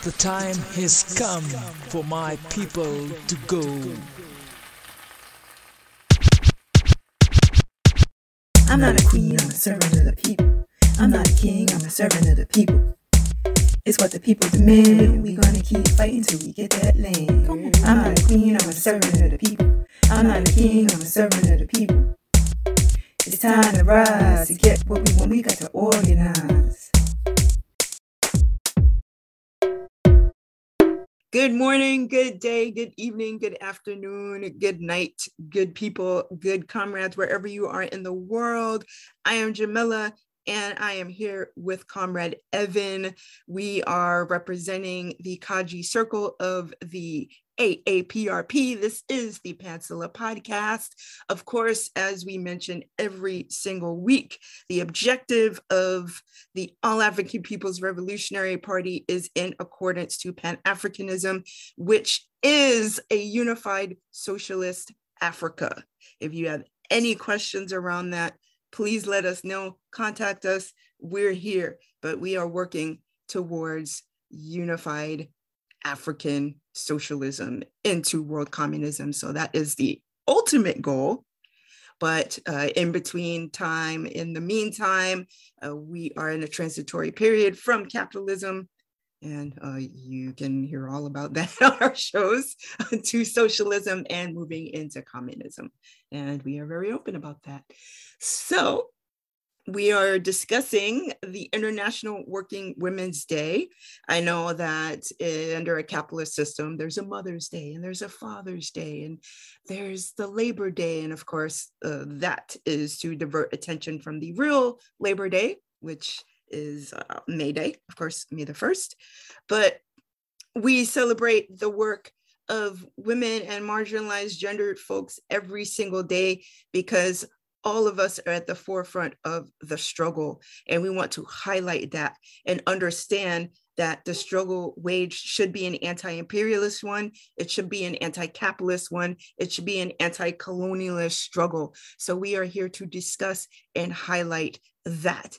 The time has come for my people to go. I'm not a queen, I'm a servant of the people. I'm not a king, I'm a servant of the people. It's what the people demand. We gonna keep fighting till we get that land. I'm not a queen, I'm a servant of the people. I'm not a king, I'm a servant of the people. It's time to rise to get what we want. We got to organize. Good morning, good day, good evening, good afternoon, good night, good people, good comrades, wherever you are in the world. I am Jamila, and I am here with Comrade Evan. We are representing the Kaji Circle of the AAPRP. This is the Peninsula Podcast. Of course, as we mention every single week, the objective of the All-African People's Revolutionary Party is in accordance to Pan-Africanism, which is a unified socialist Africa. If you have any questions around that, please let us know, contact us. We're here, but we are working towards unified African socialism into world communism. So that is the ultimate goal. But in between time, in the meantime, we are in a transitory period from capitalism. And you can hear all about that on our shows, to socialism and moving into communism. And we are very open about that. So we are discussing the International Working Women's Day. I know that under a capitalist system, there's a Mother's Day and there's a Father's Day and there's the Labor Day. And of course, that is to divert attention from the real Labor Day, which is May Day, of course, May the 1st. But we celebrate the work of women and marginalized gendered folks every single day because all of us are at the forefront of the struggle. And we want to highlight that and understand that the struggle waged should be an anti-imperialist one. It should be an anti-capitalist one. It should be an anti-colonialist struggle. So we are here to discuss and highlight that.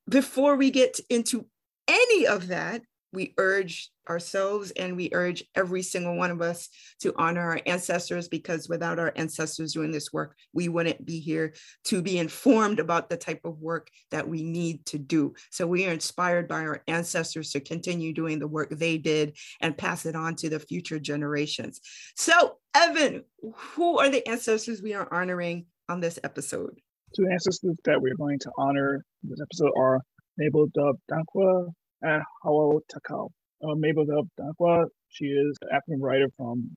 Before we get into any of that, we urge ourselves and we urge every single one of us to honor our ancestors, because without our ancestors doing this work, we wouldn't be here to be informed about the type of work that we need to do. So we are inspired by our ancestors to continue doing the work they did and pass it on to the future generations. So, Evan, who are the ancestors we are honoring on this episode? Two ancestors that we're going to honor in this episode are Mabel Dub Dankwa and Hawa Takao. Mabel Dub Dankwa, she is an African writer from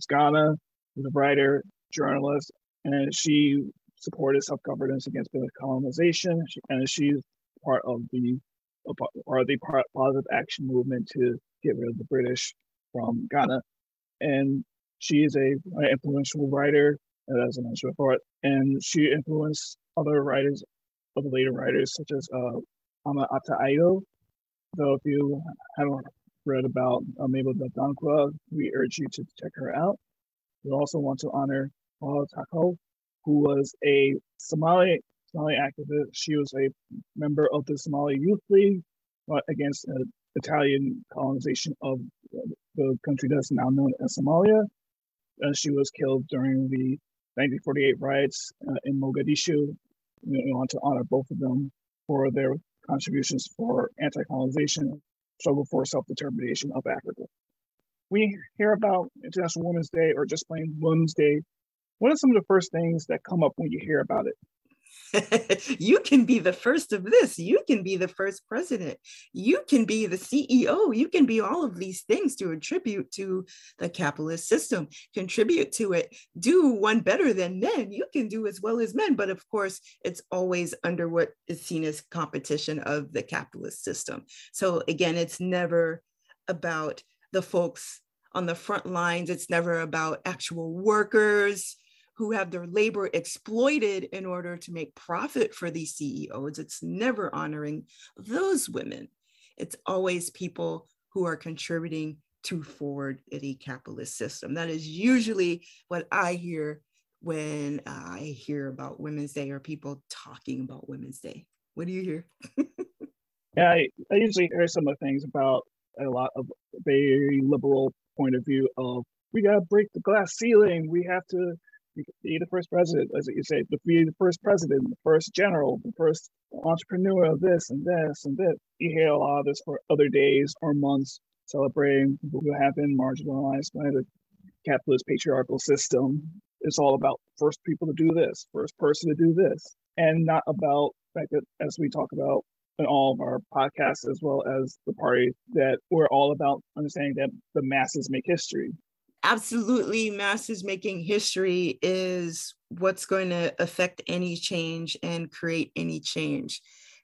Ghana. She's a writer, journalist, and she supported self-governance against colonization. And she's part of the positive action movement to get rid of the British from Ghana. And she is an influential writer, as I mentioned before, and she influenced other writers, other later writers, such as Ama Ata Ayo. So if you haven't read about Mabel Dankwa, we urge you to check her out. We also want to honor Paula Tako, who was a Somali activist. She was a member of the Somali Youth League against Italian colonization of the country that's now known as Somalia. She was killed during the 1948 riots in Mogadishu. We want to honor both of them for their contributions for anti-colonization, struggle for self-determination of Africa. We hear about International Women's Day or just plain Women's Day. What are some of the first things that come up when you hear about it? You can be the first of this. You can be the first president. You can be the CEO. You can be all of these things to attribute to the capitalist system, contribute to it, do one better than men. You can do as well as men. But of course, it's always under what is seen as competition of the capitalist system. So again, it's never about the folks on the front lines. It's never about actual workers who have their labor exploited in order to make profit for these CEOs. It's never honoring those women. It's always people who are contributing to forward the capitalist system. That is usually what I hear when I hear about Women's Day or people talking about Women's Day. What do you hear? Yeah, I usually hear some of the things about a lot of very liberal point of view of we got to break the glass ceiling. We have to be the first president, as you say, to be the first president, the first general, the first entrepreneur, this and this and that. You hear a lot of this for other days or months, celebrating people who have been marginalized by the capitalist patriarchal system. It's all about first people to do this, first person to do this, and not about the fact that, as we talk about in all of our podcasts, as well as the party, that we're all about understanding that the masses make history. Absolutely, masses making history is what's going to affect any change and create any change.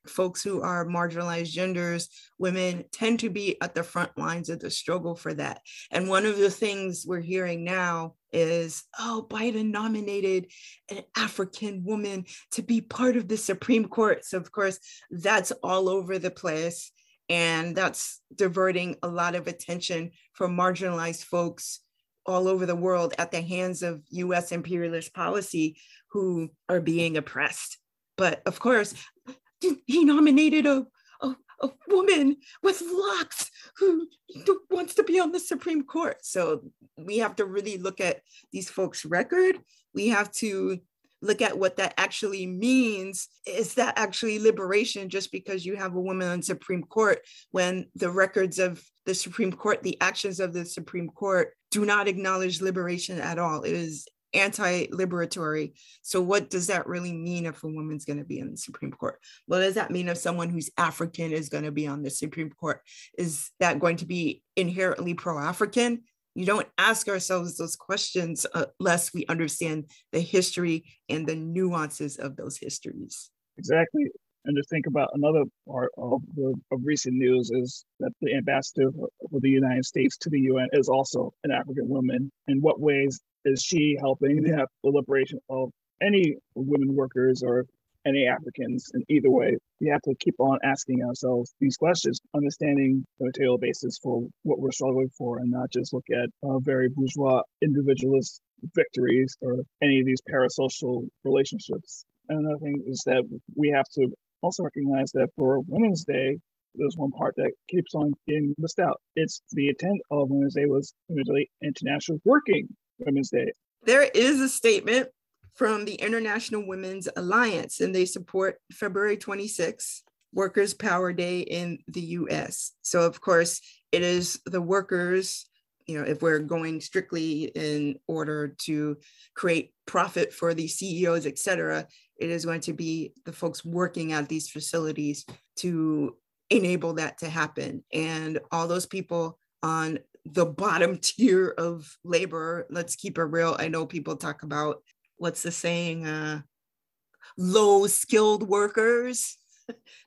Folks who are marginalized genders, women, tend to be at the front lines of the struggle for that. And one of the things we're hearing now is, oh, Biden nominated an African woman to be part of the Supreme Court. So of course, that's all over the place. And that's diverting a lot of attention from marginalized folks all over the world at the hands of US imperialist policy who are being oppressed. But of course, he nominated a woman with locks who wants to be on the Supreme Court. So we have to really look at these folks' record. We have to look at what that actually means. Is that actually liberation just because you have a woman on Supreme Court when the records of the Supreme Court, the actions of the Supreme Court do not acknowledge liberation at all? It is anti-liberatory. So what does that really mean if a woman's going to be in the Supreme Court? What does that mean if someone who's African is going to be on the Supreme Court? Is that going to be inherently pro-African? You don't ask ourselves those questions unless we understand the history and the nuances of those histories. Exactly. And to think about another part of recent news is that the ambassador for the United States to the UN is also an African woman. In what ways is she helping the liberation of any women workers or any Africans? In either way, we have to keep on asking ourselves these questions, understanding the material basis for what we're struggling for, and not just look at very bourgeois individualist victories or any of these parasocial relationships. And another thing is that we have to also recognize that for Women's Day, there's one part that keeps on getting missed out. It's the intent of Women's Day was originally International Working Women's Day. There is a statement from the International Women's Alliance, and they support February 26th, Workers' Power Day in the US. So of course, it is the workers, if we're going strictly in order to create profit for the CEOs, et cetera, it is going to be the folks working at these facilities to enable that to happen. And all those people on the bottom tier of labor, let's keep it real. I know people talk about, what's the saying, low skilled workers.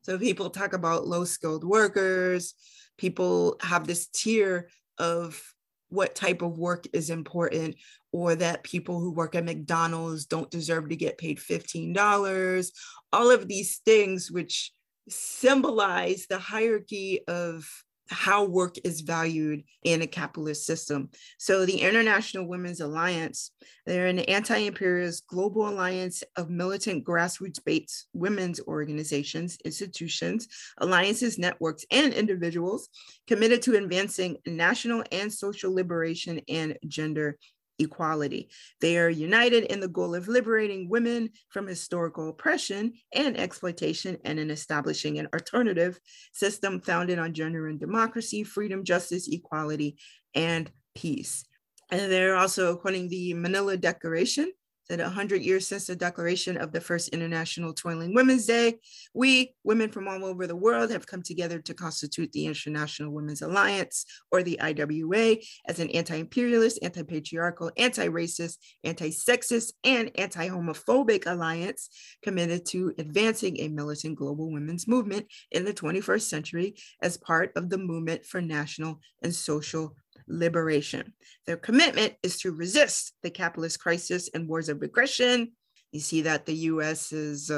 So people talk about low skilled workers. People have this tier of what type of work is important, or that people who work at McDonald's don't deserve to get paid $15. All of these things which symbolize the hierarchy of how work is valued in a capitalist system. So the International Women's Alliance, they're an anti-imperialist global alliance of militant grassroots-based women's organizations, institutions, alliances, networks, and individuals committed to advancing national and social liberation and gender equality. They are united in the goal of liberating women from historical oppression and exploitation, and in establishing an alternative system founded on gender and democracy, freedom, justice, equality, and peace. And they're also quoting the Manila Declaration, that 100 years since the declaration of the first International Toiling Women's Day, we, women from all over the world, have come together to constitute the International Women's Alliance, or the IWA, as an anti-imperialist, anti-patriarchal, anti-racist, anti-sexist, and anti-homophobic alliance committed to advancing a militant global women's movement in the 21st century as part of the movement for national and social liberation. Their commitment is to resist the capitalist crisis and wars of aggression. You see that the US is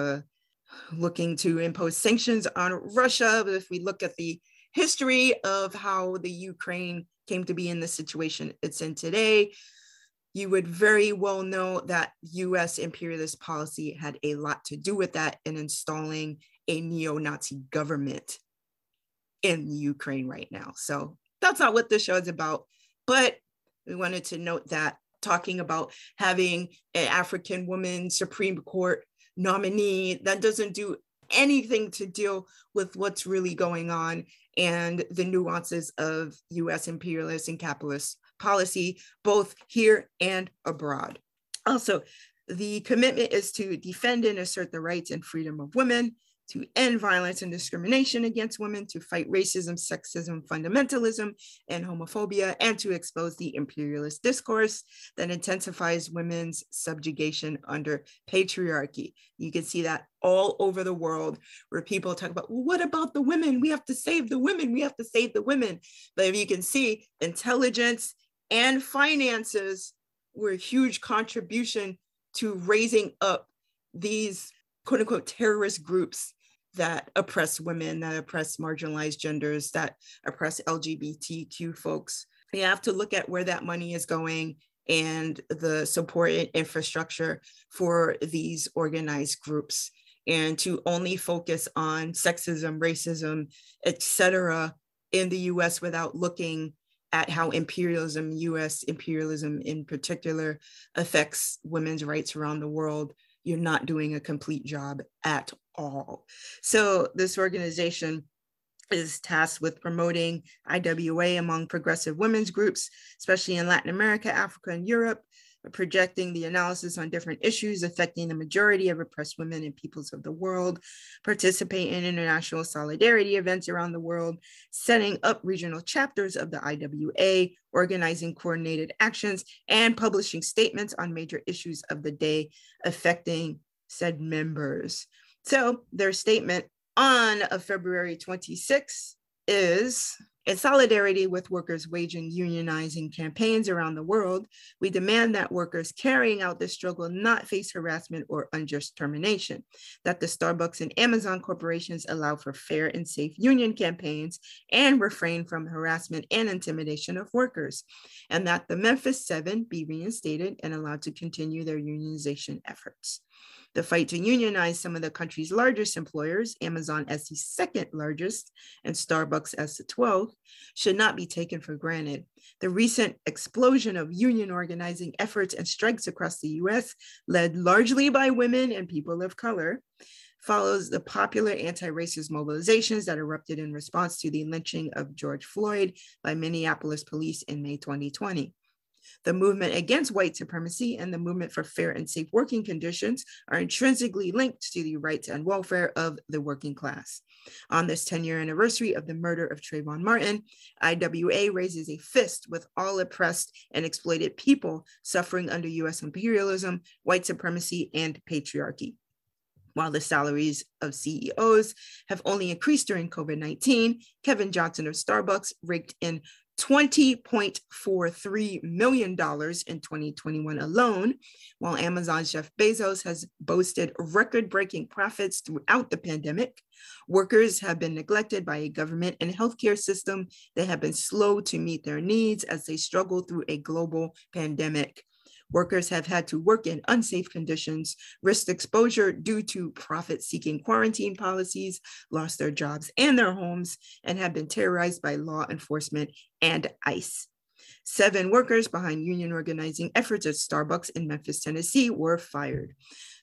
looking to impose sanctions on Russia. But if we look at the history of how the Ukraine came to be in the situation it's in today, you would very well know that US imperialist policy had a lot to do with that in installing a neo-Nazi government in Ukraine right now. So that's not what this show is about. But we wanted to note that talking about having an African woman Supreme Court nominee, that doesn't do anything to deal with what's really going on and the nuances of US imperialist and capitalist policy, both here and abroad. Also, the commitment is to defend and assert the rights and freedom of women, to end violence and discrimination against women, to fight racism, sexism, fundamentalism, and homophobia, and to expose the imperialist discourse that intensifies women's subjugation under patriarchy. You can see that all over the world where people talk about, well, what about the women? We have to save the women. We have to save the women. But if you can see, intelligence and finances were a huge contribution to raising up these quote unquote terrorist groups that oppress women, that oppress marginalized genders, that oppress LGBTQ folks. You have to look at where that money is going and the support and infrastructure for these organized groups, and to only focus on sexism, racism, etc. in the US without looking at how imperialism, US imperialism in particular, affects women's rights around the world. You're not doing a complete job at all. So this organization is tasked with promoting IWA among progressive women's groups, especially in Latin America, Africa, and Europe, projecting the analysis on different issues affecting the majority of oppressed women and peoples of the world, participate in international solidarity events around the world, setting up regional chapters of the IWA, organizing coordinated actions, and publishing statements on major issues of the day affecting said members. So their statement on February 26 is, in solidarity with workers waging unionizing campaigns around the world, we demand that workers carrying out this struggle not face harassment or unjust termination, that the Starbucks and Amazon corporations allow for fair and safe union campaigns and refrain from harassment and intimidation of workers, and that the Memphis 7 be reinstated and allowed to continue their unionization efforts. The fight to unionize some of the country's largest employers, Amazon as the second largest and Starbucks as the 12th, should not be taken for granted. The recent explosion of union organizing efforts and strikes across the US, led largely by women and people of color, follows the popular anti-racist mobilizations that erupted in response to the lynching of George Floyd by Minneapolis police in May 2020. The movement against white supremacy and the movement for fair and safe working conditions are intrinsically linked to the rights and welfare of the working class. On this 10-year anniversary of the murder of Trayvon Martin, IWA raises a fist with all oppressed and exploited people suffering under US imperialism, white supremacy, and patriarchy. While the salaries of CEOs have only increased during COVID-19, Kevin Johnson of Starbucks raked in $20.43 million in 2021 alone, while Amazon's Jeff Bezos has boasted record-breaking profits throughout the pandemic. Workers have been neglected by a government and healthcare system that have been slow to meet their needs as they struggle through a global pandemic. Workers have had to work in unsafe conditions, risked exposure due to profit-seeking quarantine policies, lost their jobs and their homes, and have been terrorized by law enforcement and ICE. 7 workers behind union organizing efforts at Starbucks in Memphis, Tennessee were fired.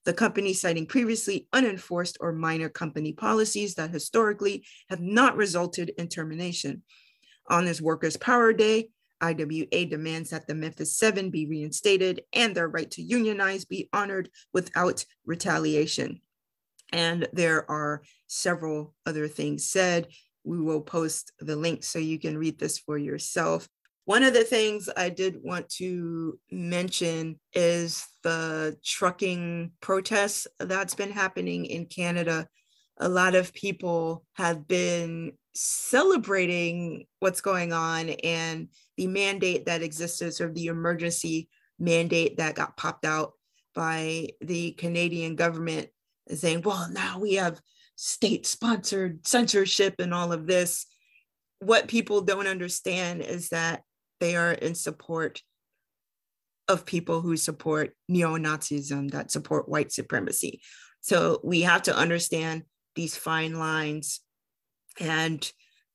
The company citing previously unenforced or minor company policies that historically have not resulted in termination. On this Workers' Power Day, IWA demands that the Memphis 7 be reinstated and their right to unionize be honored without retaliation. And there are several other things said. We will post the link so you can read this for yourself. One of the things I did want to mention is the trucking protests that's been happening in Canada. A lot of people have been celebrating what's going on and the mandate that existed, sort of the emergency mandate that got popped out by the Canadian government, saying, well, now we have state-sponsored censorship and all of this. What people don't understand is that they are in support of people who support neo-Nazism, that support white supremacy. So we have to understand these fine lines. And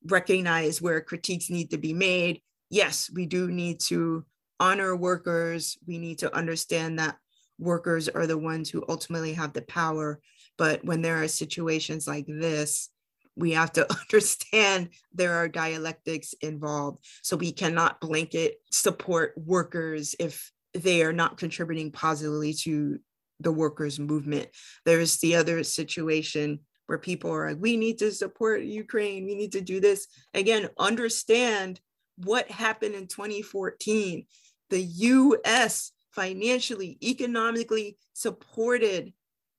recognize where critiques need to be made. Yes, we do need to honor workers. We need to understand that workers are the ones who ultimately have the power. But when there are situations like this, we have to understand there are dialectics involved. So we cannot blanket support workers if they are not contributing positively to the workers' movement. There's the other situation where people are like, we need to support Ukraine, we need to do this. Again, understand what happened in 2014. The US financially, economically supported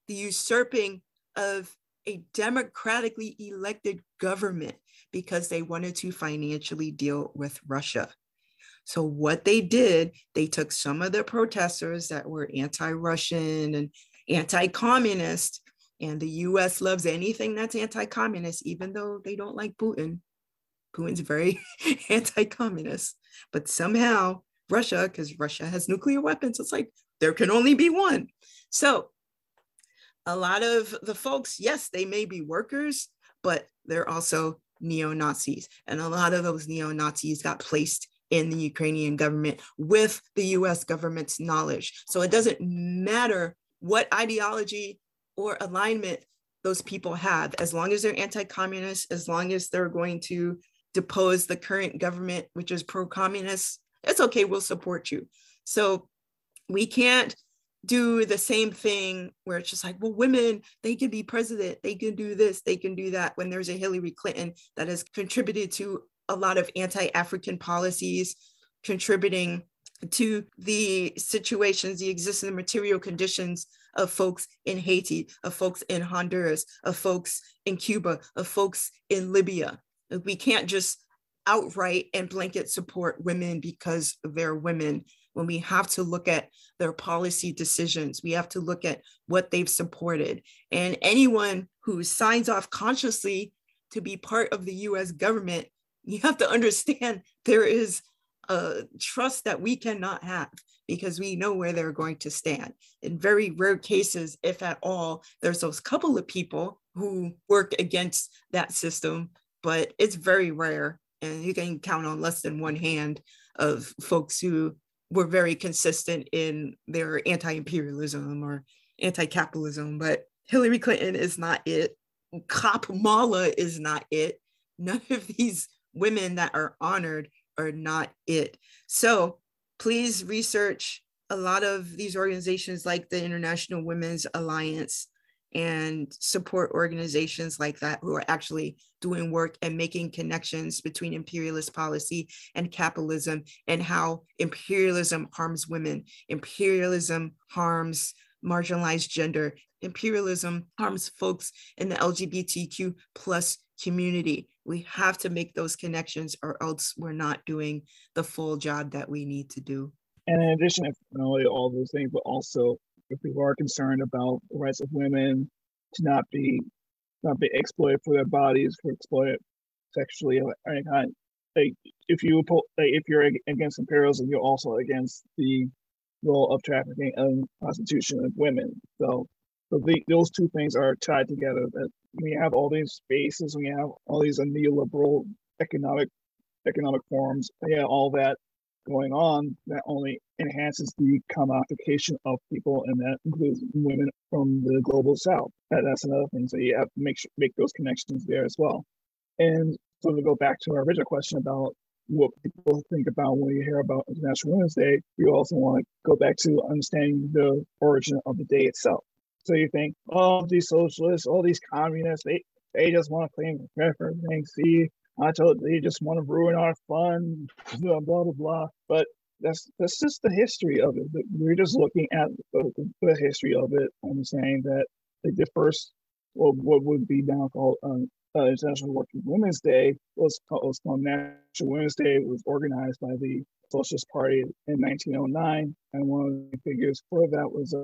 the usurping of a democratically elected government because they wanted to financially deal with Russia. So what they did, they took some of the protesters that were anti-Russian and anti-communist, and the US loves anything that's anti-communist, even though they don't like Putin. Putin's very anti-communist, but somehow Russia, because Russia has nuclear weapons, it's like there can only be one. So a lot of the folks, yes, they may be workers, but they're also neo-Nazis. And a lot of those neo-Nazis got placed in the Ukrainian government with the US government's knowledge. So it doesn't matter what ideology or alignment those people have, as long as they're anti-communist, as long as they're going to depose the current government, which is pro-communist, it's okay, we'll support you. So we can't do the same thing where it's just like, well, women, they can be president, they can do this, they can do that, when there's a Hillary Clinton that has contributed to a lot of anti-African policies, contributing to the situations, the existing material conditions of folks in Haiti, of folks in Honduras, of folks in Cuba, of folks in Libya. We can't just outright and blanket support women because they're women. When we have to look at their policy decisions, we have to look at what they've supported. And anyone who signs off consciously to be part of the US government, you have to understand there is a trust that we cannot have because we know where they're going to stand. In very rare cases, if at all, there's those couple of people who work against that system, but it's very rare. And you can count on less than one hand of folks who were very consistent in their anti-imperialism or anti-capitalism. But Hillary Clinton is not it. Kamala is not it. None of these women that are honored are not it. So please research a lot of these organizations like the International Women's Alliance and support organizations like that who are actually doing work and making connections between imperialist policy and capitalism, and how imperialism harms women, imperialism harms marginalized gender, imperialism harms folks in the LGBTQ plus community. We have to make those connections or else we're not doing the full job that we need to do. And in addition to not only all those things, but also if people are concerned about the rights of women to not be exploited for their bodies, for exploited sexually or any kind. Like if you're against imperialism, you're also against the role of trafficking and prostitution of women. So those two things are tied together. That we have all these spaces, we have all these neoliberal economic forms, all that going on that only enhances the commodification of people, and that includes women from the global south. That's another thing. So you have to make those connections there as well. And so to go back to our original question about what people think about when you hear about International Women's Day, you also want to go back to understanding the origin of the day itself. So you think, oh, these socialists, all these communists, they just want to claim everything. See, I told they just want to ruin our fun, blah, blah, blah. But that's just the history of it. We're just looking at the history of it and saying that the first, well, what would be now called International Working Women's Day was called National Women's Day. It was organized by the Socialist Party in 1909. And one of the figures for that was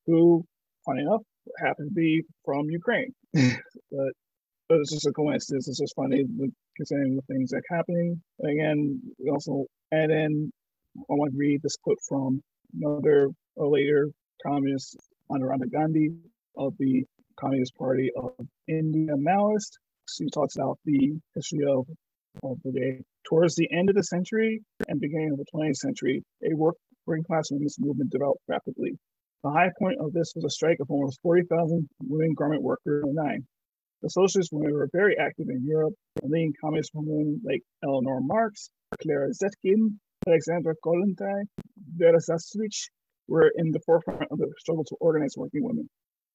who, funny enough, happened to be from Ukraine. But it's just a coincidence. It's just funny considering the things that are happening. And again, and then I want to read this quote from another later communist, Mahatma Gandhi, of the Communist Party of India, Maoist. She talks about the history of the day. Towards the end of the century and beginning of the 20th century, a working class women's movement developed rapidly. The high point of this was a strike of almost 40,000 women garment workers in 1909. The socialist women were very active in Europe, and leading communist women like Eleanor Marx, Clara Zetkin, Alexandra Kollontai, Vera Zasulich were in the forefront of the struggle to organize working women.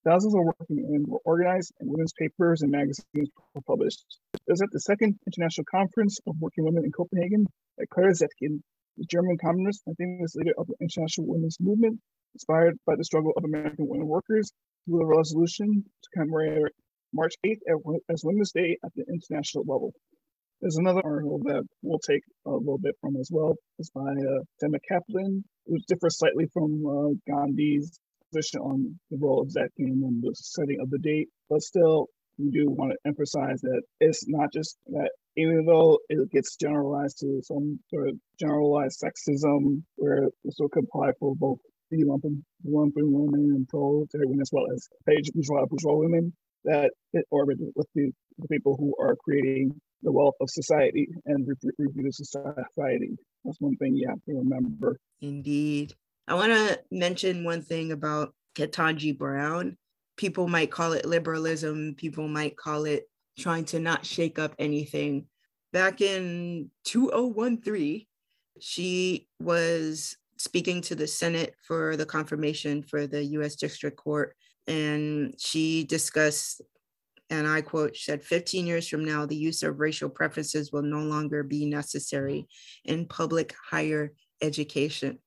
Thousands of working women were organized, and women's papers and magazines were published. It was at the Second International Conference of Working Women in Copenhagen that Clara Zetkin, the German communist and famous leader of the international women's movement, inspired by the struggle of American women workers, through a resolution to commemorate March 8th as Women's Day at the international level. There's another article that we'll take a little bit from as well. It's by Tema Kaplan, which differs slightly from Gandhi's position on the role of Zetkin and the setting of the date, but still, we do want to emphasize that it's not just that, even though it gets generalized to some sort of generalized sexism, where this will apply for both the lumping women and proletariat women, as well as bourgeois women, that it orbited with the people who are creating the wealth of society and reproduce society. That's one thing you have to remember. Indeed. I want to mention one thing about Ketanji Brown. People might call it liberalism. People might call it trying to not shake up anything. Back in 2013, she was speaking to the Senate for the confirmation for the U.S. District Court. And she discussed, and I quote, she said, 15 years from now, the use of racial preferences will no longer be necessary in public higher education.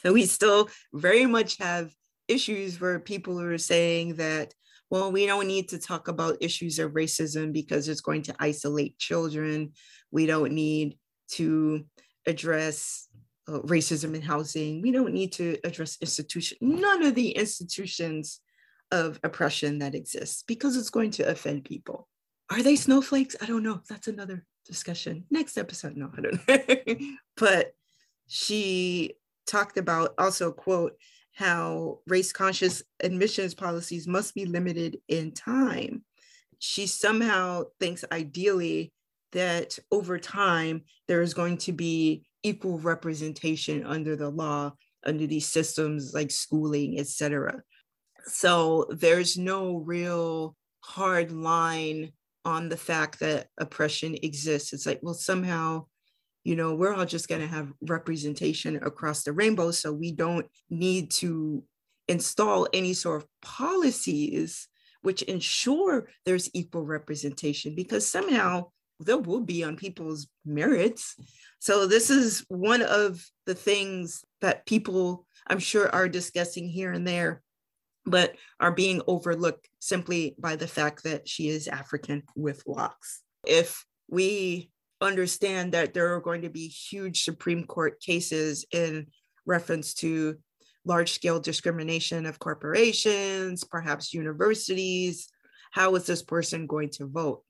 We still very much have issues where people are saying that, well, we don't need to talk about issues of racism because it's going to isolate children. We don't need to address racism in housing. We don't need to address none of the institutions of oppression that exist because it's going to offend people. Are they snowflakes? I don't know. That's another discussion. Next episode. No, I don't know. But she talked about also, quote, how race-conscious admissions policies must be limited in time. She somehow thinks ideally that over time, there is going to be equal representation under the law, under these systems like schooling, etc. So there's no real hard line on the fact that oppression exists. It's like, well, somehow, you know, we're all just going to have representation across the rainbow. So we don't need to install any sort of policies which ensure there's equal representation, because somehow there will be on people's merits. So this is one of the things that people, I'm sure, are discussing here and there, but are being overlooked simply by the fact that she is African with locks. If we understand that there are going to be huge Supreme Court cases in reference to large-scale discrimination of corporations, perhaps universities, how is this person going to vote?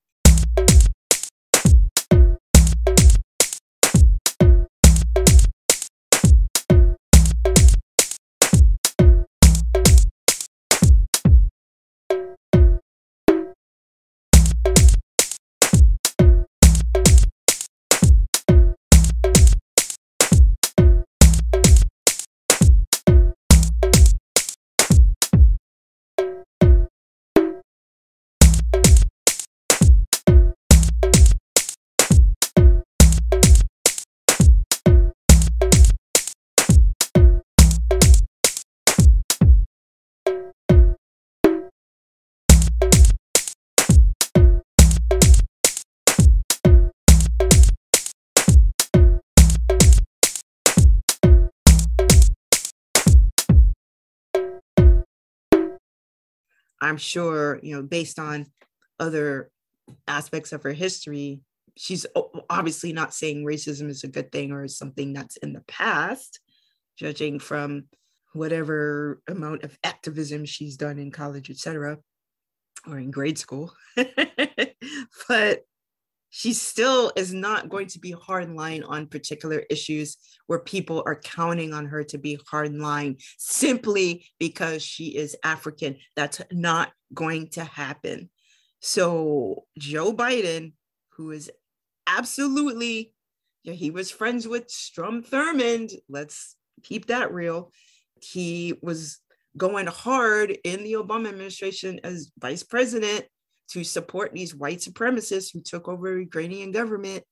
I'm sure, you know, based on other aspects of her history, she's obviously not saying racism is a good thing or something that's in the past, judging from whatever amount of activism she's done in college, etc., or in grade school. But she still is not going to be hard line on particular issues where people are counting on her to be hard line simply because she is African. That's not going to happen. So Joe Biden, who is absolutely, yeah, he was friends with Strom Thurmond. Let's keep that real. He was going hard in the Obama administration as vice president to support these white supremacists who took over Ukrainian government.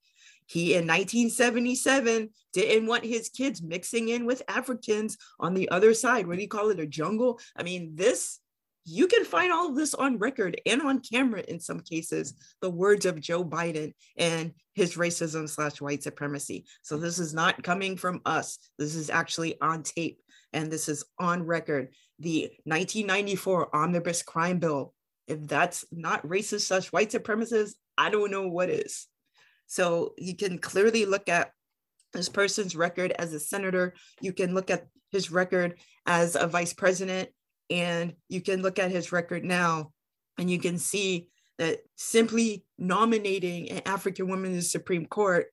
He, in 1977, didn't want his kids mixing in with Africans on the other side. What do you call it? A jungle? I mean, this, you can find all of this on record and on camera in some cases, the words of Joe Biden and his racism / white supremacy. So this is not coming from us. This is actually on tape and this is on record. The 1994 Omnibus Crime Bill, if that's not racist / white supremacist, I don't know what is. So you can clearly look at this person's record as a senator. You can look at his record as a vice president, and you can look at his record now, and you can see that simply nominating an African woman in the Supreme Court,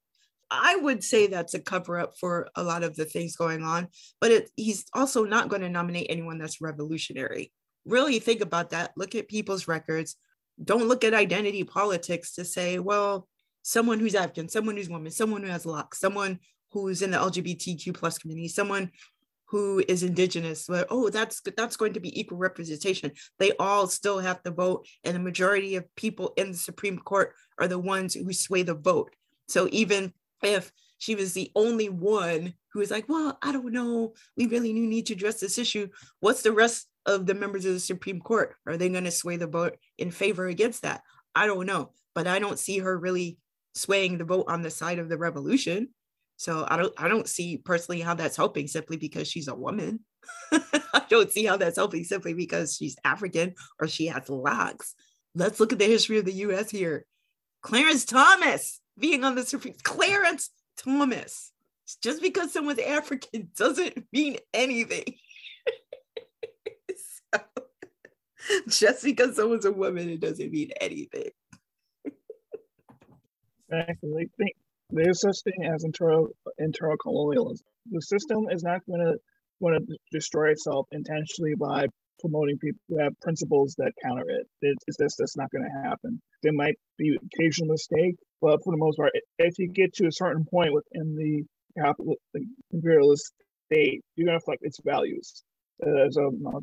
I would say that's a cover up for a lot of the things going on, but he's also not going to nominate anyone that's revolutionary. Really think about that. Look at people's records. Don't look at identity politics to say, well, someone who's African, someone who's woman, someone who has locks, someone who's in the LGBTQ plus community, someone who is indigenous, but oh, that's going to be equal representation. They all still have to vote, and the majority of people in the Supreme Court are the ones who sway the vote. So even if she was the only one who was like, well, I don't know, we really need to address this issue, what's the rest of the members of the Supreme Court? Are they going to sway the vote in favor against that? I don't know, but I don't see her really swaying the vote on the side of the revolution. So I don't see personally how that's helping simply because she's a woman. I don't see how that's helping simply because she's African or she has locks. Let's look at the history of the US here. Clarence Thomas being on the Supreme, Clarence Thomas. Just because someone's African doesn't mean anything. So, just because someone's a woman, it doesn't mean anything. Exactly. I think there's such thing as internal colonialism. The system is not going to destroy itself intentionally by promoting people who have principles that counter it. It's just that's not going to happen. There might be occasional mistake, but for the most part, if you get to a certain point within the imperialist state, you're going to reflect its values. As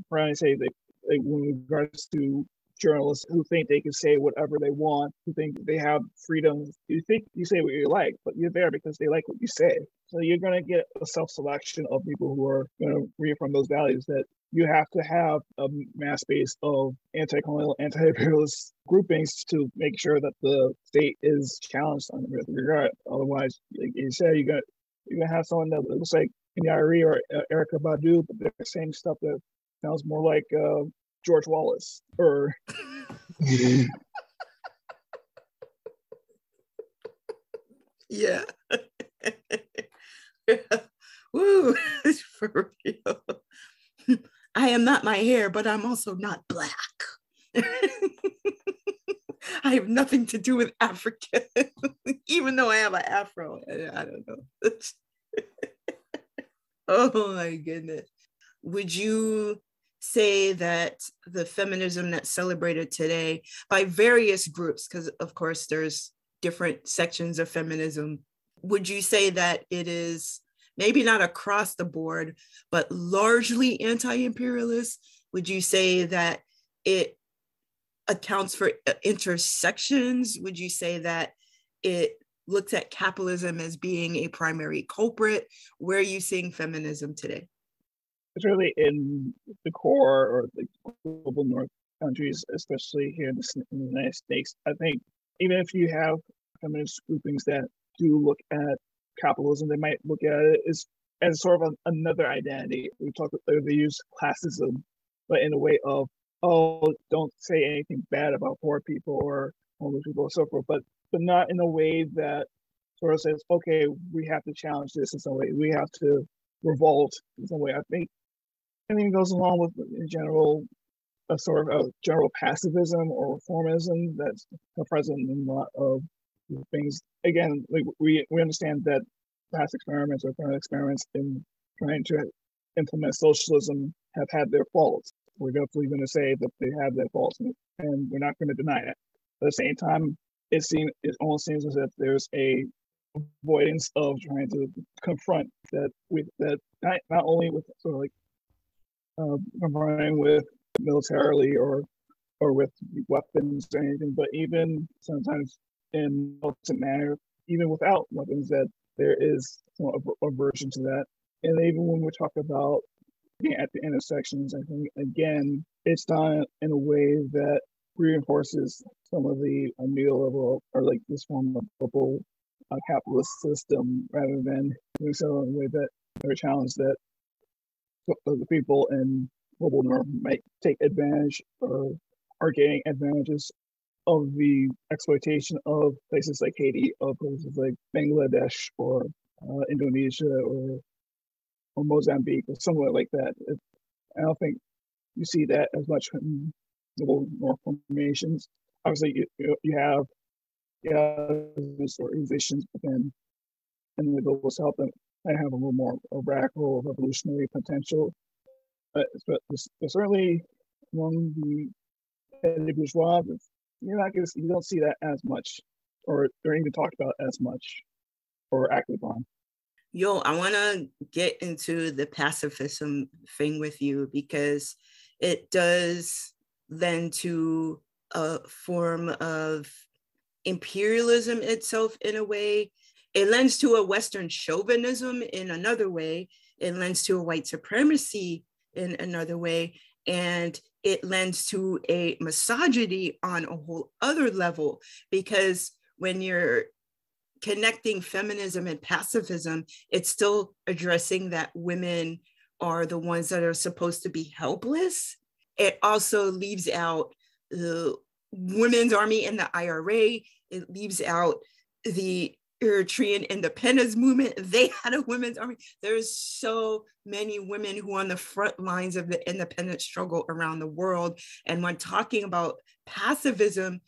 Brian say, when regards to journalists who think they can say whatever they want, who think they have freedom. You think you say what you like, but you're there because they like what you say. So you're going to get a self-selection of people who are going to reaffirm those values, that you have to have a mass base of anti-colonial, anti-imperialist groupings to make sure that the state is challenged on the regard. Otherwise, like you said, you're going to have someone that looks like Nyari or Erykah Badu, but they're saying stuff that sounds more like George Wallace or yeah. Woo, for real. I am not my hair, but I'm also not black. I have nothing to do with Africa, even though I have an afro. I don't know. Oh my goodness. Would you say that the feminism that's celebrated today by various groups, because of course there's different sections of feminism, would you say that it is maybe not across the board, but largely anti-imperialist? Would you say that it accounts for intersections? Would you say that it looks at capitalism as being a primary culprit? Where are you seeing feminism today? It's really in the core or the global north countries, especially here in the United States. I think even if you have feminist groupings that do look at capitalism, they might look at it as sort of another identity. They use classism, but in a way of, oh, don't say anything bad about poor people or homeless people or so forth, but not in a way that sort of says, okay, we have to challenge this in some way. We have to revolt in some way. I think it goes along with, in general, a sort of a general pacifism or reformism that's present in a lot of things. Again, like we understand that past experiments or current experiments in trying to implement socialism have had their faults. We're definitely going to say that they have their faults, and we're not going to deny it. At the same time, it almost seems as if there's a avoidance of trying to confront that with that not only with sort of like confronting with militarily or with weapons or anything, but even sometimes in militant manner, even without weapons, that there is some aversion to that. And even when we talk about being at the intersections, I think again it's done in a way that reinforces some of the neoliberal or like this form of global capitalist system, rather than doing so in a way that they're challenged that the people in global north might take advantage or are gaining advantages of the exploitation of places like Haiti, of places like Bangladesh or Indonesia or Mozambique or somewhere like that. I don't think you see that as much in global north formations. Obviously, you have these organizations within in the global south that have a little more radical revolutionary potential. But certainly among the petty bourgeois, you don't see that as much, or even talked about as much, or acted upon. Yo, I want to get into the pacifism thing with you, because it does lend to a form of imperialism itself in a way. It lends to a Western chauvinism in another way. It lends to a white supremacy in another way. And it lends to a misogyny on a whole other level, because when you're connecting feminism and pacifism, it's still addressing that women are the ones that are supposed to be helpless. It also leaves out the women's army and the IRA. It leaves out the Eritrean independence movement. They had a women's army. There's so many women who are on the front lines of the independence struggle around the world. And when talking about pacifism,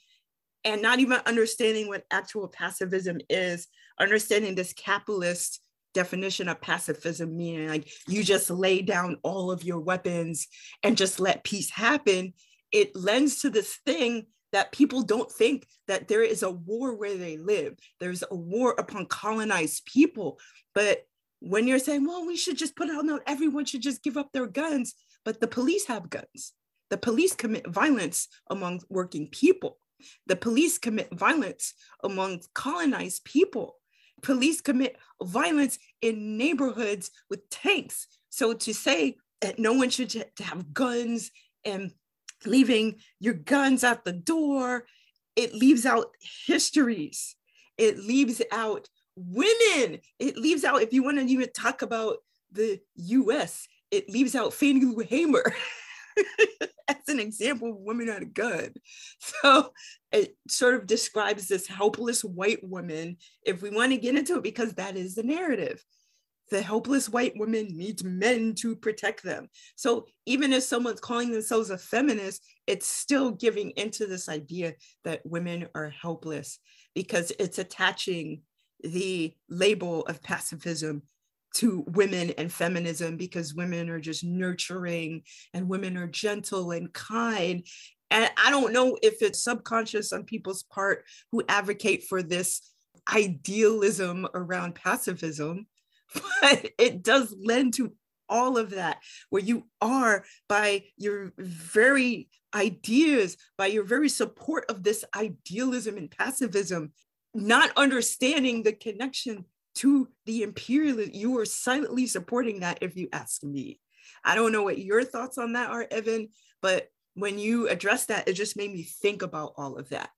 and not even understanding what actual pacifism is, understanding this capitalist definition of pacifism, meaning like you just lay down all of your weapons and just let peace happen, it lends to this thing that people don't think that there is a war where they live. There's a war upon colonized people. But when you're saying, well, we should just put out a note, everyone should just give up their guns, but the police have guns. The police commit violence among working people. The police commit violence among colonized people. Police commit violence in neighborhoods with tanks. So to say that no one should have guns and leaving your guns at the door, it leaves out histories. It leaves out women. It leaves out, if you want to even talk about the US, it leaves out Fannie Lou Hamer. As an example of women had a gun. So it sort of describes this helpless white woman, if we want to get into it, because that is the narrative. The helpless white woman needs men to protect them. So even if someone's calling themselves a feminist, it's still giving into this idea that women are helpless, because it's attaching the label of pacifism to women and feminism, because women are just nurturing and women are gentle and kind. And I don't know if it's subconscious on people's part who advocate for this idealism around pacifism, but it does lend to all of that, where you are, by your very ideas, by your very support of this idealism and pacifism, not understanding the connection to the imperialism. You are silently supporting that, if you ask me. I don't know what your thoughts on that are, Evan, but when you address that, it just made me think about all of that.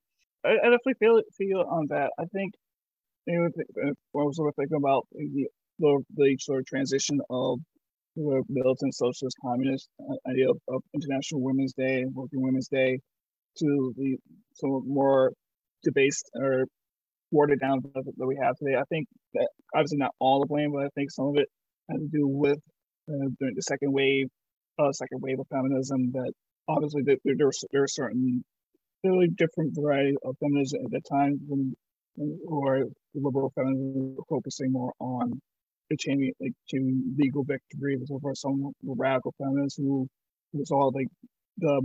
I definitely feel on that. I think I was sort of thinking about the sort of transition of the militant socialist communist idea of International Women's Day and Working Women's Day to the sort of more debased or watered down that we have today. I think that obviously not all the blame, but I think some of it has to do with during the second wave of feminism. That obviously there are certain really different variety of feminism at the time, or liberal feminism focusing more on achieving legal victory. So for some radical feminists who was all like the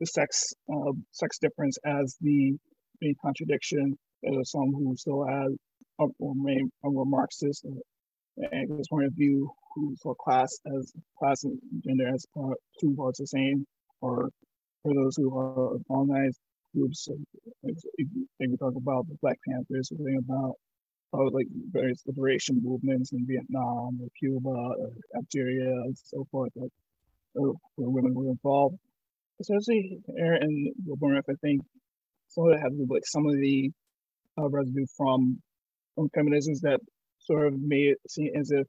the sex difference as the main contradiction. There are some who still have or more Marxist and this point of view who saw class and gender as two parts the same, or for those who are colonized groups. If we talk about the Black Panthers, we think about like various liberation movements in Vietnam or Cuba or Algeria and so forth, like where women were involved. Especially here in Wilburn, I think some of that have to do with like some of the residue from feminisms that sort of made it seem as if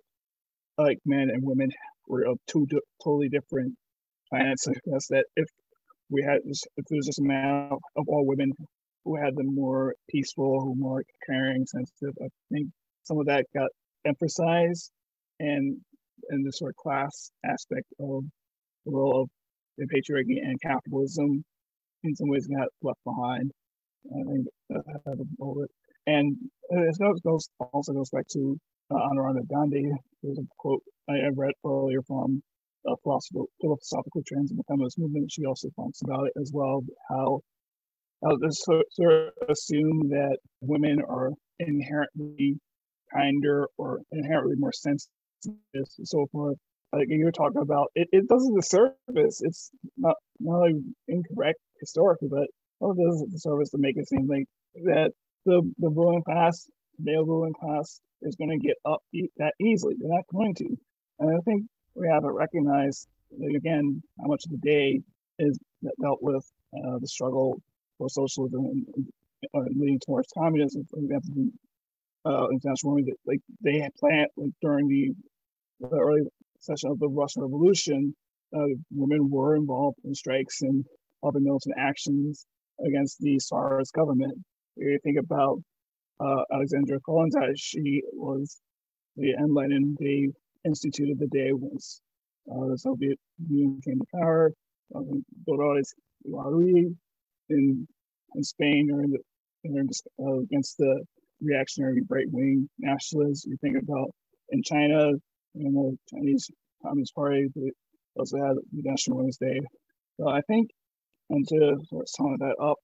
like men and women were of two totally different planets. I guess that if there was just a man of all women who had them more peaceful, who more caring, sensitive, I think some of that got emphasized, and the sort of class aspect of the role of the patriarchy and capitalism in some ways got left behind. I think and it also goes back to Anuradha Gandhi. There's a quote I read earlier from a philosophical trends in the feminist movement. She also talks about it as well, how this sort of assume that women are inherently kinder or inherently more sensitive and so forth. Like you're talking about, it does a disservice. It's not only incorrect historically, but it does a disservice to make it seem like that the ruling class, male ruling class, is going to get up that easily. They're not going to. And I think we have to recognize, again, how much of the day is dealt with the struggle for socialism and leading towards communism. For example, international women, like they had planned, like during the early session of the Russian Revolution, women were involved in strikes and other militant actions against the Tsarist government. You think about Alexandra Kollontai, she was and Lenin, they instituted the day once the Soviet Union came to power. Dolores Ibargüen in Spain, or against the reactionary right-wing nationalists. You think about in China, the Chinese Communist Party, they also had National Women's Day. So I think, and to sort of sum that up,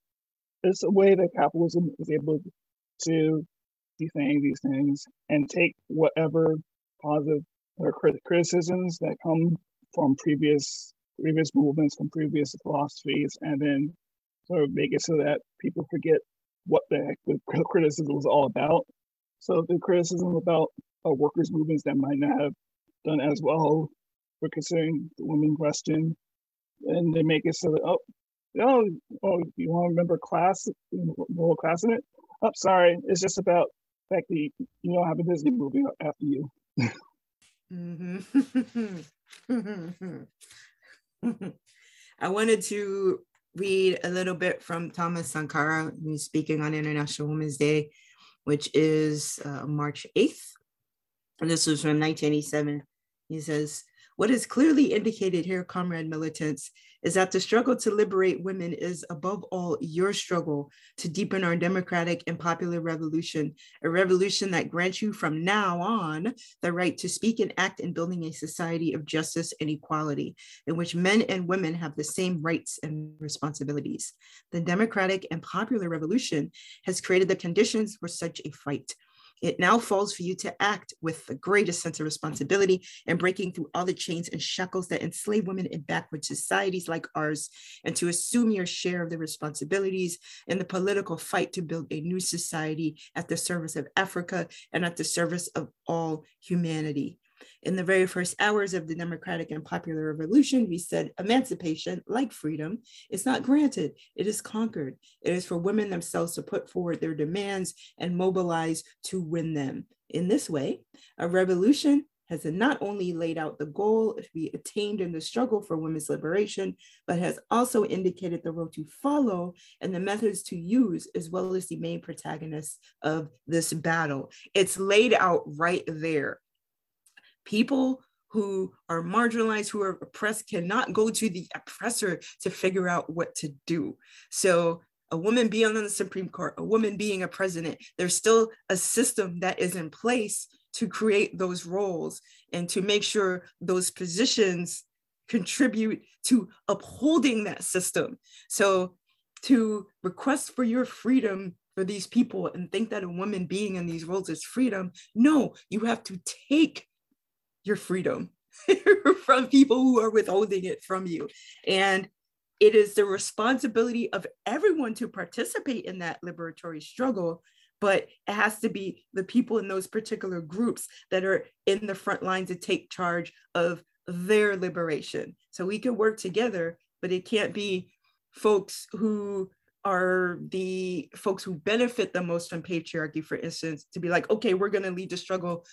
it's a way that capitalism is able to defang these things and take whatever positive or criticisms that come from previous movements, from previous philosophies, and then sort of make it so that people forget what the heck the criticism was all about. So the criticism about workers' movements that might not have done as well for considering the women question, and they make it so that, you want to remember class, role of class in it? Oh, sorry, it's just about the fact that you don't have a Disney movie after you. I wanted to read a little bit from Thomas Sankara, who's speaking on International Women's Day, which is March 8th. And this was from 1987. He says, "What is clearly indicated here, comrade militants, is that the struggle to liberate women is above all your struggle to deepen our democratic and popular revolution, a revolution that grants you from now on the right to speak and act in building a society of justice and equality, in which men and women have the same rights and responsibilities. The democratic and popular revolution has created the conditions for such a fight. It now falls for you to act with the greatest sense of responsibility and breaking through all the chains and shackles that enslave women in backward societies like ours, and to assume your share of the responsibilities in the political fight to build a new society at the service of Africa and at the service of all humanity. In the very first hours of the democratic and popular revolution, we said emancipation, like freedom, is not granted, it is conquered. It is for women themselves to put forward their demands and mobilize to win them. In this way, a revolution has not only laid out the goal to be attained in the struggle for women's liberation, but has also indicated the road to follow and the methods to use, as well as the main protagonists of this battle." It's laid out right there. People who are marginalized, who are oppressed, cannot go to the oppressor to figure out what to do. So a woman being on the Supreme Court, a woman being a president, there's still a system that is in place to create those roles and to make sure those positions contribute to upholding that system. So to request for your freedom for these people and think that a woman being in these roles is freedom, no, you have to take your freedom from people who are withholding it from you. And it is the responsibility of everyone to participate in that liberatory struggle, but it has to be the people in those particular groups that are in the front line to take charge of their liberation. So we can work together, but it can't be folks who are the folks who benefit the most from patriarchy, for instance, to be like, okay, we're going to lead the struggle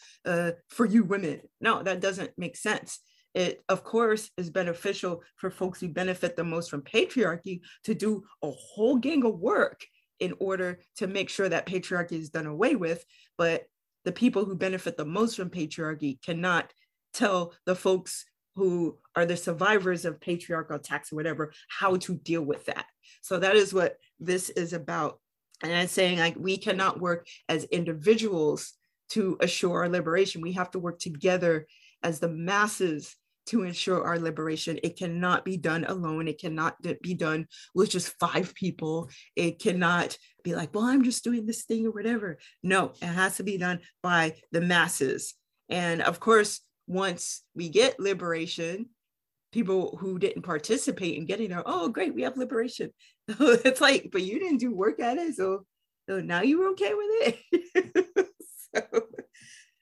for you women. No, that doesn't make sense. It, of course, is beneficial for folks who benefit the most from patriarchy to do a whole gang of work in order to make sure that patriarchy is done away with. But the people who benefit the most from patriarchy cannot tell the folks who are the survivors of patriarchal attacks or whatever, how to deal with that. So that is what this is about. And I'm saying, like, we cannot work as individuals to assure our liberation. We have to work together as the masses to ensure our liberation. It cannot be done alone. It cannot be done with just 5 people. It cannot be like, well, I'm just doing this thing or whatever. No, it has to be done by the masses. And of course, once we get liberation, people who didn't participate in getting there, oh, great, we have liberation. It's like, but you didn't do work at it. So now you're okay with it. So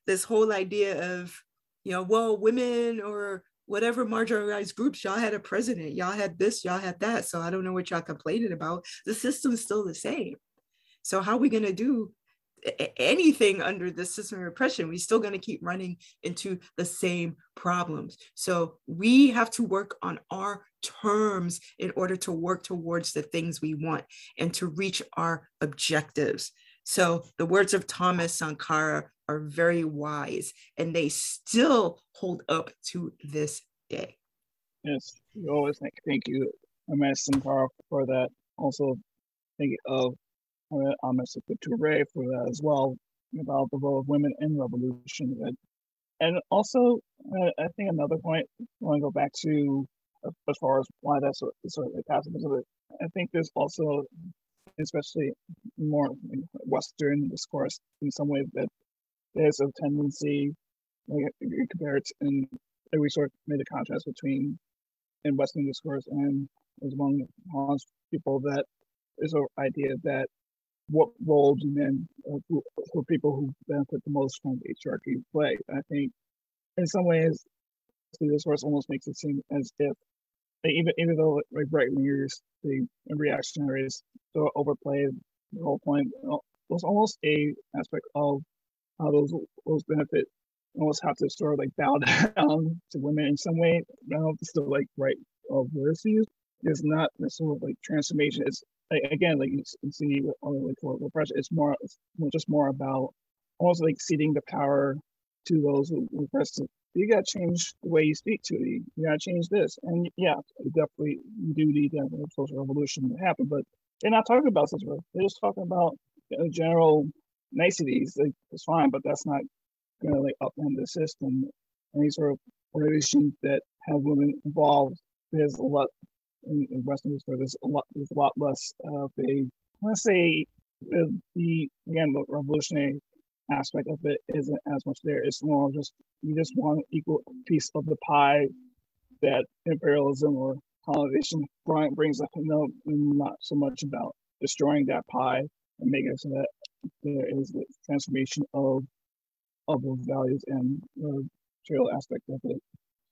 this whole idea of, well, women or whatever marginalized groups, y'all had a president, y'all had this, y'all had that. So I don't know what y'all complaining about. The system's still the same. So how are we going to do anything under the system of repression? We're still going to keep running into the same problems. So we have to work on our terms in order to work towards the things we want and to reach our objectives. So the words of Thomas Sankara are very wise, and they still hold up to this day. Yes, we always thank you, Ms. Sankara, for that. Also, thinking of Ms. Toure for that as well, about the role of women in revolution. And also, I think another point I want to go back to, as far as why that's sort of pacifism. I think there's also, especially more Western discourse, in some ways, that there's a tendency, like, compared to, and we sort of made a contrast between in Western discourse and as among Hans people, that there's an idea that what role do men, for people who benefit the most from patriarchy, play. I think in some ways, the discourse almost makes it seem as if, even though, like, right wingers, the reactionaries so overplay the whole point, there's almost a aspect of how those benefit almost have to sort of like bow down to women in some way. I don't know if it's the like right of words to use. It's not sort of like transformation. It's again, like you see like for repression, it's just more about almost like ceding the power to those who repress it. You gotta change the way you speak to me. You gotta change this. And yeah, definitely you do need that social revolution to happen, but they're not talking about social. They're just talking about general niceties. Like, it's fine, but that's not gonna like upend the system. Any sort of organization that have women involved, there's a lot in Western history. There's a lot less of a, let's say, the revolutionary aspect of it isn't as much there. It's more just, you just want an equal piece of the pie that imperialism or colonization brings up. Not so much about destroying that pie and making it so that there is the transformation of those values and the material aspect of it.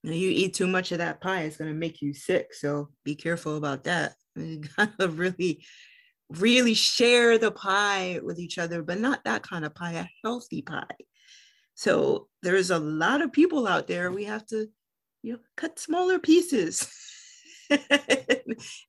Now, you eat too much of that pie, it's going to make you sick. So be careful about that. You gotta really share the pie with each other, but not that kind of pie, a healthy pie. So there's a lot of people out there. We have to, cut smaller pieces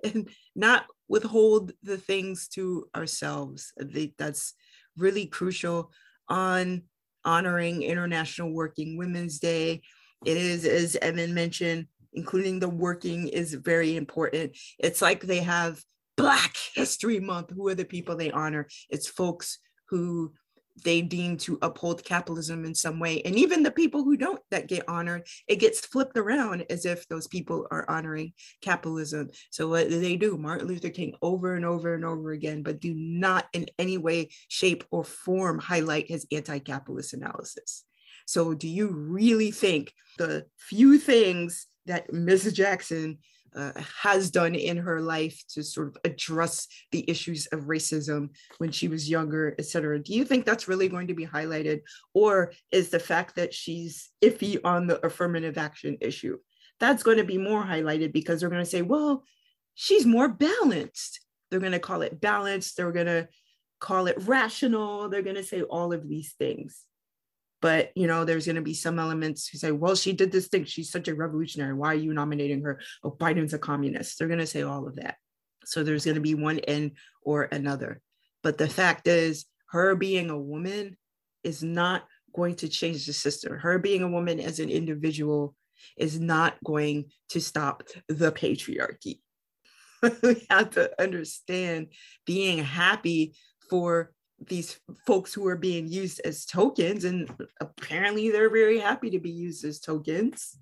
and not withhold the things to ourselves. I think that's really crucial on honoring International Working Women's Day. It is, as Evan mentioned, including the working is very important. It's like they have Black History Month. Who are the people they honor? It's folks who they deem to uphold capitalism in some way. And even the people who don't that get honored, it gets flipped around as if those people are honoring capitalism. So what do they do? Martin Luther King over and over and over again, but do not in any way, shape, or form highlight his anti-capitalist analysis. So do you really think the few things that Mrs. Jackson has done in her life to sort of address the issues of racism when she was younger, et cetera, do you think that's really going to be highlighted? Or is the fact that she's iffy on the affirmative action issue, that's going to be more highlighted because they're going to say, well, she's more balanced. They're going to call it balanced. They're going to call it rational. They're going to say all of these things. But, you know, there's going to be some elements who say, well, she did this thing. She's such a revolutionary. Why are you nominating her? Oh, Biden's a communist. They're going to say all of that. So there's going to be one end or another. But the fact is, her being a woman is not going to change the system. Her being a woman as an individual is not going to stop the patriarchy. We have to understand being happy for these folks who are being used as tokens, and apparently they're very happy to be used as tokens,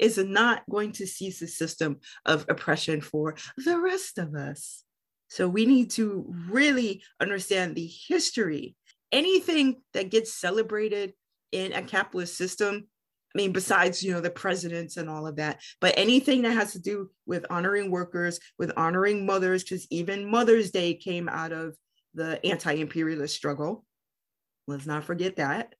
is not going to cease the system of oppression for the rest of us. So we need to really understand the history. Anything that gets celebrated in a capitalist system, I mean, besides, you know, the presidents and all of that, but anything that has to do with honoring workers, with honoring mothers, because even Mother's Day came out of the anti-imperialist struggle. Let's not forget that.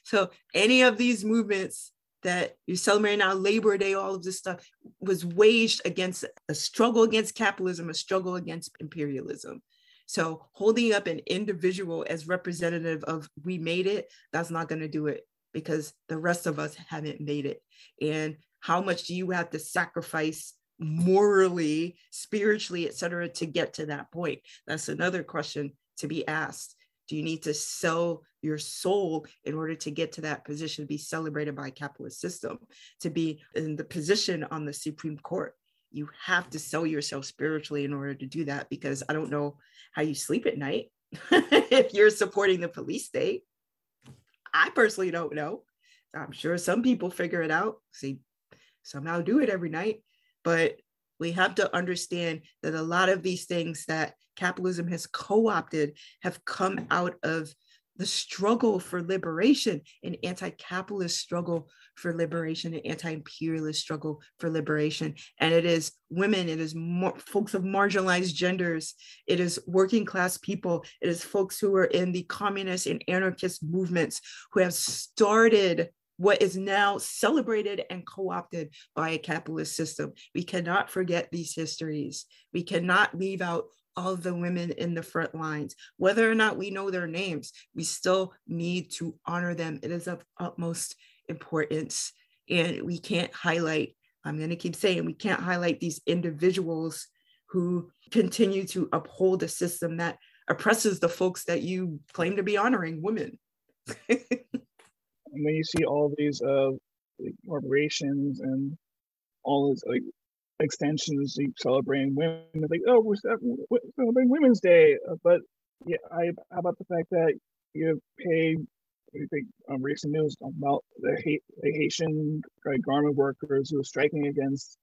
So any of these movements that you celebrate now, Labor Day, all of this stuff was waged against a struggle against capitalism, a struggle against imperialism. So holding up an individual as representative of we made it, that's not going to do it because the rest of us haven't made it. And how much do you have to sacrifice morally, spiritually, et cetera, to get to that point? That's another question to be asked. Do you need to sell your soul in order to get to that position, to be celebrated by a capitalist system, to be in the position on the Supreme Court? You have to sell yourself spiritually in order to do that, because I don't know how you sleep at night if you're supporting the police state. I personally don't know. I'm sure some people figure it out, see, somehow do it every night. But we have to understand that a lot of these things that capitalism has co-opted have come out of the struggle for liberation, an anti-capitalist struggle for liberation, an anti-imperialist struggle for liberation. And it is women, it is folks of marginalized genders, it is working class people, it is folks who are in the communist and anarchist movements who have started what is now celebrated and co-opted by a capitalist system. We cannot forget these histories. We cannot leave out all of the women in the front lines. Whether or not we know their names, we still need to honor them. It is of utmost importance. And we can't highlight, I'm going to keep saying, we can't highlight these individuals who continue to uphold a system that oppresses the folks that you claim to be honoring, women. And when you see all these like corporations and all this like extensions like celebrating women, like, oh, we're celebrating Women's Day, but yeah, how about the fact that you pay, I think recent news about the Haitian like garment workers who are striking against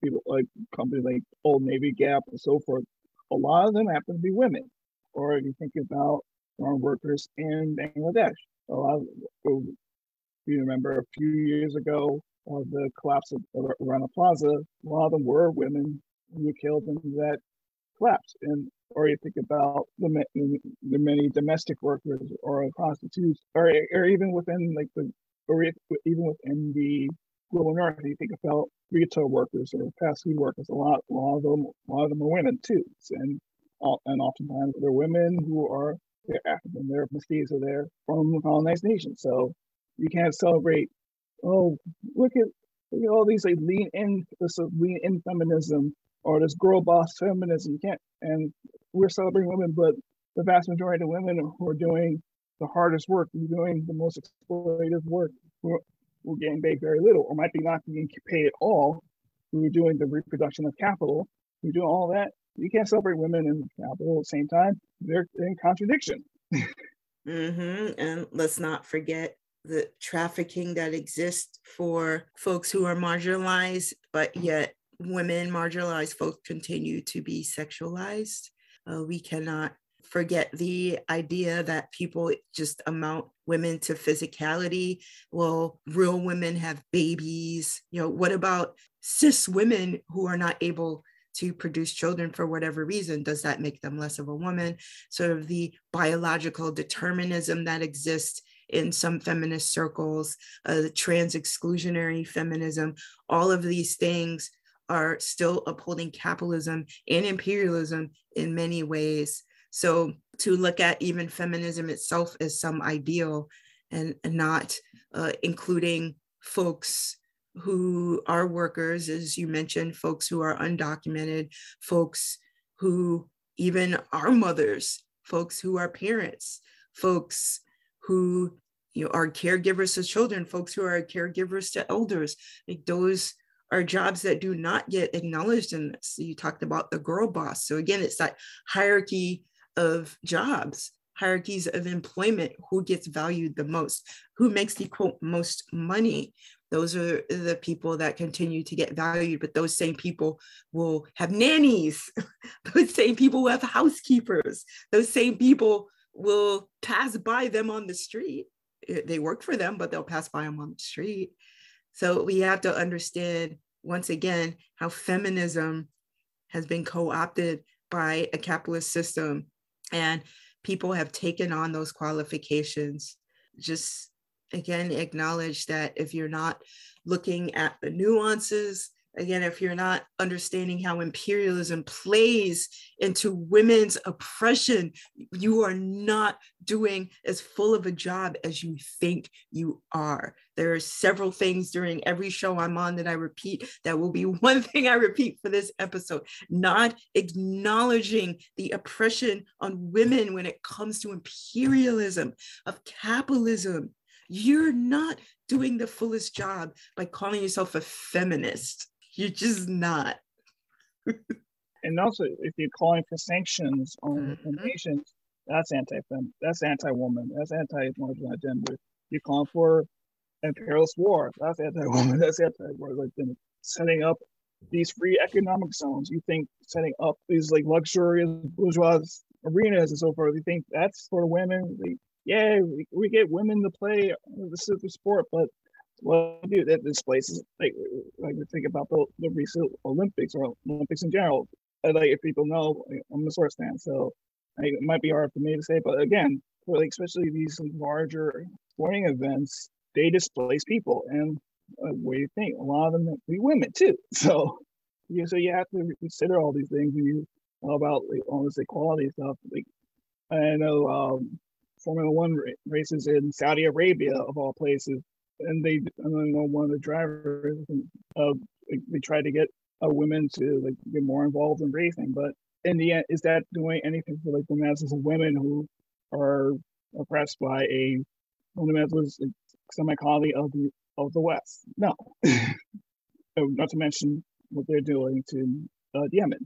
people like companies like Old Navy, Gap, and so forth. A lot of them happen to be women. Or you think about garment workers in Bangladesh. A lot of, you remember a few years ago, the collapse of Rana Plaza, a lot of them were women who were killed in that collapse. And or you think about the many domestic workers or prostitutes, or even within like even within the global north, you think about retail workers or fast food workers. A lot of them are women too, and oftentimes they're women who are African, they're mestizo, they're from colonized nations. So you can't celebrate, oh, look at all these like lean in feminism or this girl boss feminism. You can't, and we're celebrating women, but the vast majority of women who are doing the hardest work, who are doing the most exploitative work, who are getting paid very little, or might be not being paid at all, who are doing the reproduction of capital, who are doing all that. You can't celebrate women in capital at the same time. They're in contradiction. And let's not forget the trafficking that exists for folks who are marginalized, but yet women, marginalized folks, continue to be sexualized. We cannot forget the idea that people just amount women to physicality. Well, real women have babies. What about cis women who are not able to produce children for whatever reason? Does that make them less of a woman? Sort of the biological determinism that exists in some feminist circles, the trans exclusionary feminism, all of these things are still upholding capitalism and imperialism in many ways. So to look at even feminism itself as some ideal and not including folks who are workers, as you mentioned, folks who are undocumented, folks who even are mothers, folks who are parents, folks who are caregivers to children, folks who are caregivers to elders. Like, those are jobs that do not get acknowledged in this. You talked about the girl boss. So again, it's that hierarchy of jobs, hierarchies of employment, who gets valued the most, who makes the quote most money. Those are the people that continue to get valued, but those same people will have nannies. Those same people will have housekeepers. Those same people will pass by them on the street. They work for them, but they'll pass by them on the street. So we have to understand, once again, how feminism has been co-opted by a capitalist system, and people have taken on those qualifications. Just again, acknowledge that if you're not looking at the nuances, again, if you're not understanding how imperialism plays into women's oppression, you are not doing as full of a job as you think you are. There are several things during every show I'm on that I repeat. That will be one thing I repeat for this episode: not acknowledging the oppression on women when it comes to imperialism, of capitalism. You're not doing the fullest job by calling yourself a feminist. You're just not. And also, if you're calling for sanctions on nations, that's anti-fem, that's anti-woman, that's anti-marginalized gender. You're calling for imperialist war, that's anti-woman, that's anti-war. Like, setting up these free economic zones, you think setting up these like luxurious bourgeois arenas and so forth, you think that's for women? We get women to play the super sport, but what do that this places like we think about the recent Olympics or Olympics in general. Like, if people know, I'm a sports fan, so it might be hard for me to say, but again, for like especially these larger sporting events, they displace people, and what do you think? A lot of them be women too. So you have to consider all these things when you know about like all this equality stuff. Like, I know Formula One races in Saudi Arabia of all places, and I don't know, one of the drivers, they tried to get women to like get more involved in racing, but in the end, is that doing anything for like the masses of women who are oppressed by a fundamentalist semi-colony of the West? No. Not to mention what they're doing to Yemen.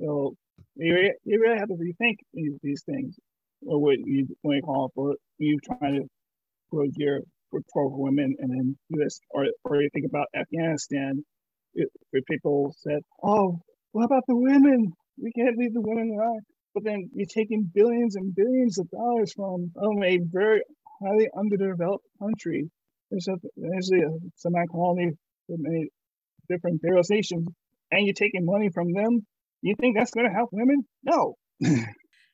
So you really have to rethink these things, or what you call for you trying to put your for women, and then this, or you think about Afghanistan, where people said, "Oh, what about the women? We can't leave the women alive." But then you're taking billions and billions of dollars from a very highly underdeveloped country. There's a semi-colony with many different various nations, and you're taking money from them. You think that's going to help women? No.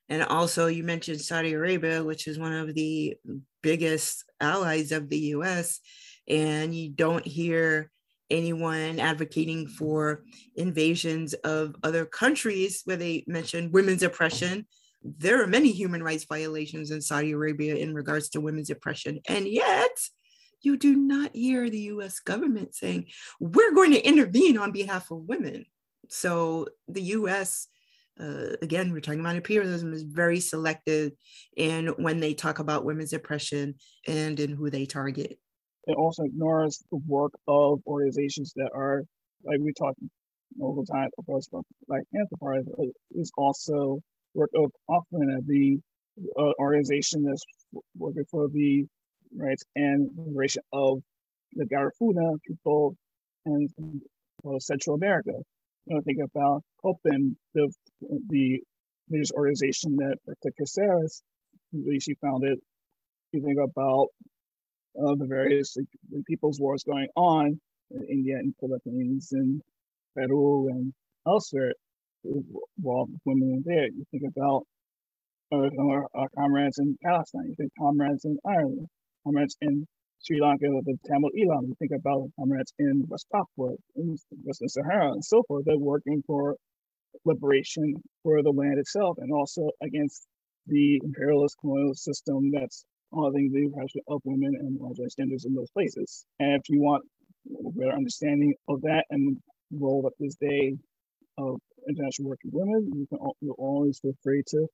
And also, you mentioned Saudi Arabia, which is one of the biggest allies of the US, and you don't hear anyone advocating for invasions of other countries where they mention women's oppression. There are many human rights violations in Saudi Arabia in regards to women's oppression, and yet you do not hear the US government saying, we're going to intervene on behalf of women. So the US, again, we're talking about imperialism, is very selective in when they talk about women's oppression and in who they target. It also ignores the work of organizations that are, like we talked all the time, of course, Black Panther Party is also work of often the organization that's working for the rights and liberation of the Garifuna people and Central America. Think about COPAN, the religious organization that Berta Cáceres, she founded. You think about the various people's wars going on in India and Philippines and Peru and elsewhere, while women there. You think about our comrades in Palestine, you think comrades in Ireland, comrades in Sri Lanka, the Tamil Eelam, you think about comrades in West Papua, in Western Sahara, and so forth. They're working for liberation for the land itself and also against the imperialist colonial system that's honoring the oppression of women and marginalized genders in those places. And if you want a better understanding of that and the role of this day of international working women, you'll always feel free to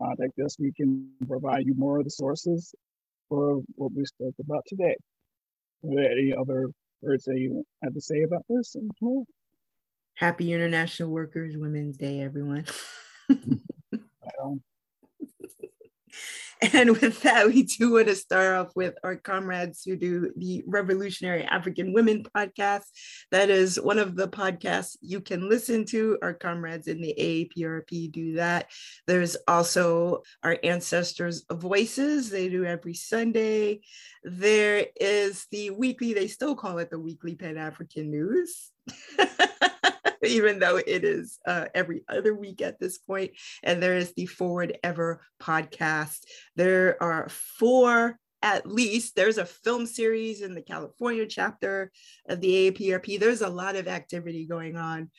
contact us. We can provide you more of the sources for what we spoke about today. Are there any other words that you have to say about this? Happy International Workers Women's Day, everyone. And with that, we do want to start off with our comrades who do the Revolutionary African Women podcast. That is one of the podcasts you can listen to. Our comrades in the AAPRP do that. There's also our Ancestors' Voices. They do every Sunday. There is the weekly, they still call it the Weekly Pan-African News. Even though it is every other week at this point. And there is the Forward Ever podcast. There are 4, at least. There's a film series in the California chapter of the AAPRP. There's a lot of activity going on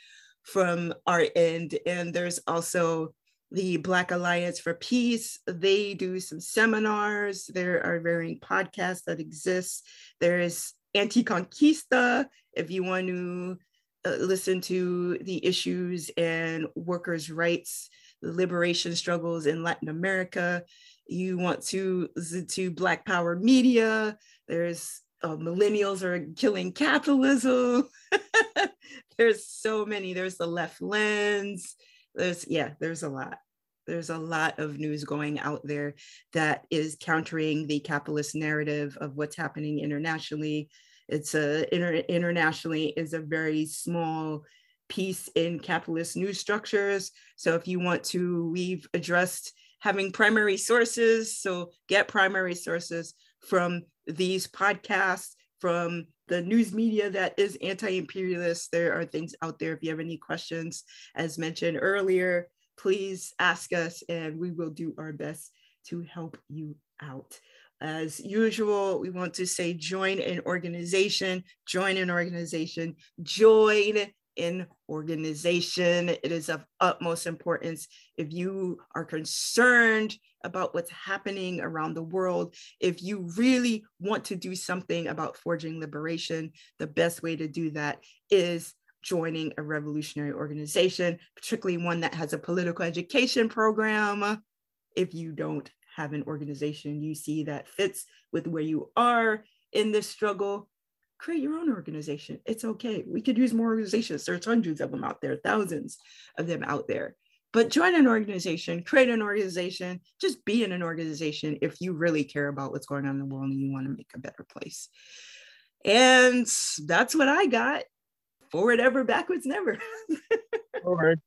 from our end. And there's also the Black Alliance for Peace. They do some seminars. There are varying podcasts that exist. There is Anti-Conquista, if you want to listen to the issues and workers' rights, the liberation struggles in Latin America. You want to listen to Black Power Media. There's Millennials Are Killing Capitalism. There's so many. There's the Left Lens. There's a lot. There's a lot of news going out there that is countering the capitalist narrative of what's happening internationally. It's internationally is a very small piece in capitalist news structures. So if you want to, we've addressed having primary sources. So get primary sources from these podcasts, from the news media that is anti-imperialist. There are things out there. If you have any questions, as mentioned earlier, please ask us and we will do our best to help you out. As usual, we want to say join an organization, join an organization, join an organization. It is of utmost importance. If you are concerned about what's happening around the world, if you really want to do something about forging liberation, the best way to do that is joining a revolutionary organization, particularly one that has a political education program. If you don't have an organization you see that fits with where you are in this struggle, create your own organization. It's okay. We could use more organizations. There's hundreds of them out there, thousands of them out there. But join an organization, create an organization, just be in an organization if you really care about what's going on in the world and you want to make a better place. And that's what I got. Forward ever, backwards never. Forward.